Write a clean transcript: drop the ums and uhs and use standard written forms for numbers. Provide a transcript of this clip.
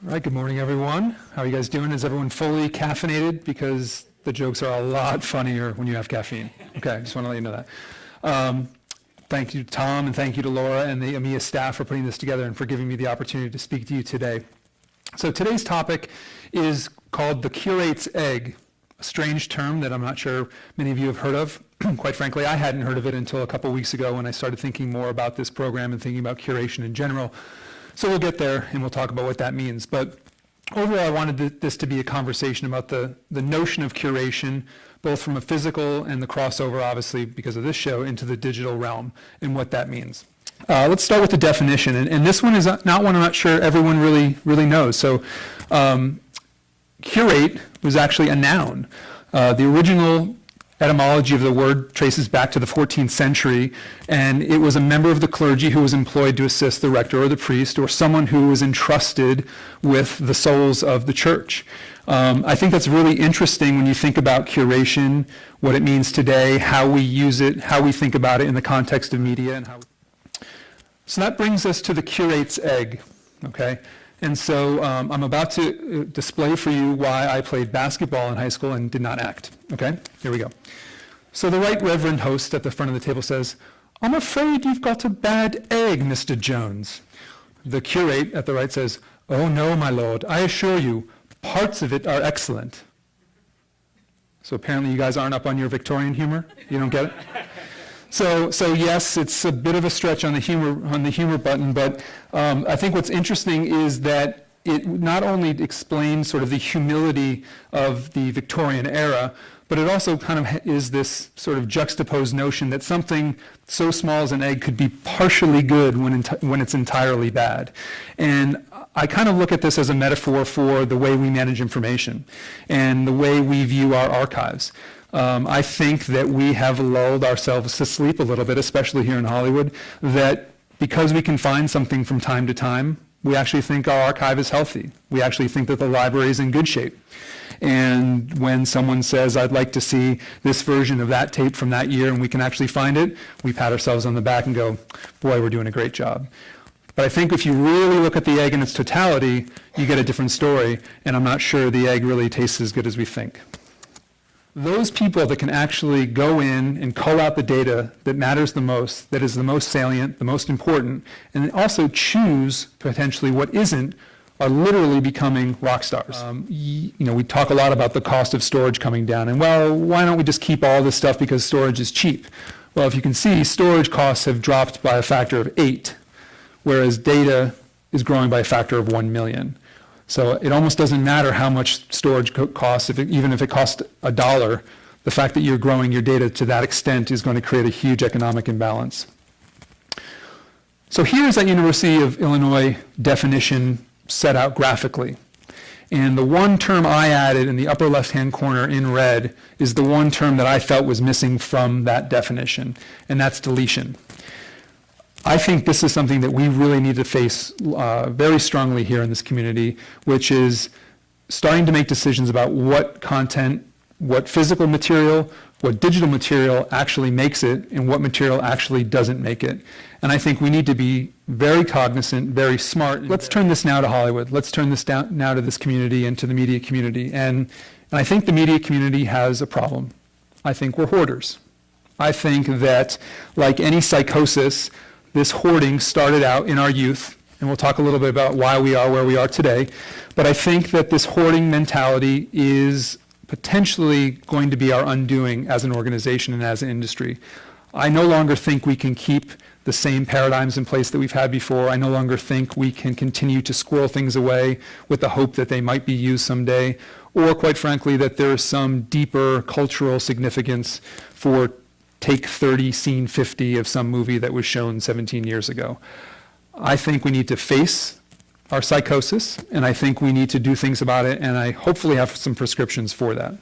All right, good morning, everyone. How are you guys doing? Is everyone fully caffeinated? Because the jokes are a lot funnier when you have caffeine. Okay, I just want to let you know that. Thank you, Tom, and thank you to Laura and the EMEA staff for putting this together and for giving me the opportunity to speak to you today. So today's topic is called the curate's egg, a strange term that I'm not sure many of you have heard of. Quite frankly, I hadn't heard of it until a couple weeks ago when I started thinking more about this program and thinking about curation in general. So we'll get there and we'll talk about what that means. But overall, I wanted this to be a conversation about the notion of curation, both from a physical and the crossover, obviously, because of this show, into the digital realm and what that means. Let's start with the definition. And this one is not one I'm not sure everyone really knows. So curate was actually a noun. The original etymology of the word traces back to the 14th century, and it was a member of the clergy who was employed to assist the rector or the priest or someone who was entrusted with the souls of the church. I think that's really interesting when you think about curation, what it means today, how we use it, how we think about it in the context of media. So that brings us to the curate's egg, okay? And so I'm about to display for you why I played basketball in high school and did not act, okay? Here we go. So the right reverend host at the front of the table says, "I'm afraid you've got a bad egg, Mr. Jones." The curate at the right says, "Oh no, my lord, I assure you, parts of it are excellent." So apparently you guys aren't up on your Victorian humor? You don't get it? So yes, it's a bit of a stretch on the humor button, but I think what's interesting is that it not only explains sort of the humility of the Victorian era, but it also kind of is this sort of juxtaposed notion that something so small as an egg could be partially good when it's entirely bad. And I kind of look at this as a metaphor for the way we manage information and the way we view our archives. I think that we have lulled ourselves to sleep a little bit, especially here in Hollywood, that because we can find something from time to time, we actually think our archive is healthy. We actually think that the library is in good shape. And when someone says, "I'd like to see this version of that tape from that year," and we can actually find it, we pat ourselves on the back and go, "Boy, we're doing a great job." But I think if you really look at the egg in its totality, you get a different story, and I'm not sure the egg really tastes as good as we think. Those people that can actually go in and cull out the data that matters the most, that is the most salient, the most important, and also choose potentially what isn't, are literally becoming rock stars. We talk a lot about the cost of storage coming down, and well, why don't we just keep all this stuff because storage is cheap? Well, if you can see, storage costs have dropped by a factor of 8, whereas data is growing by a factor of 1 million. So it almost doesn't matter how much storage costs, even if it costs $1, the fact that you're growing your data to that extent is going to create a huge economic imbalance. So here's that University of Illinois definition set out graphically. And the one term I added in the upper left-hand corner in red is the one term that I felt was missing from that definition, and that's deletion. I think this is something that we really need to face very strongly here in this community, which is starting to make decisions about what content, what physical material, what digital material actually makes it, and what material actually doesn't make it. And I think we need to be very cognizant, very smart. Let's turn this now to Hollywood. Let's turn this down now to this community and to the media community. And I think the media community has a problem. I think we're hoarders. I think that, like any psychosis, this hoarding started out in our youth, and we'll talk a little bit about why we are where we are today. But I think that this hoarding mentality is potentially going to be our undoing as an organization and as an industry. I no longer think we can keep the same paradigms in place that we've had before. I no longer think we can continue to squirrel things away with the hope that they might be used someday, or quite frankly, that there is some deeper cultural significance for take 30, scene 50 of some movie that was shown 17 years ago. I think we need to face our psychosis, and I think we need to do things about it, and I hopefully have some prescriptions for that.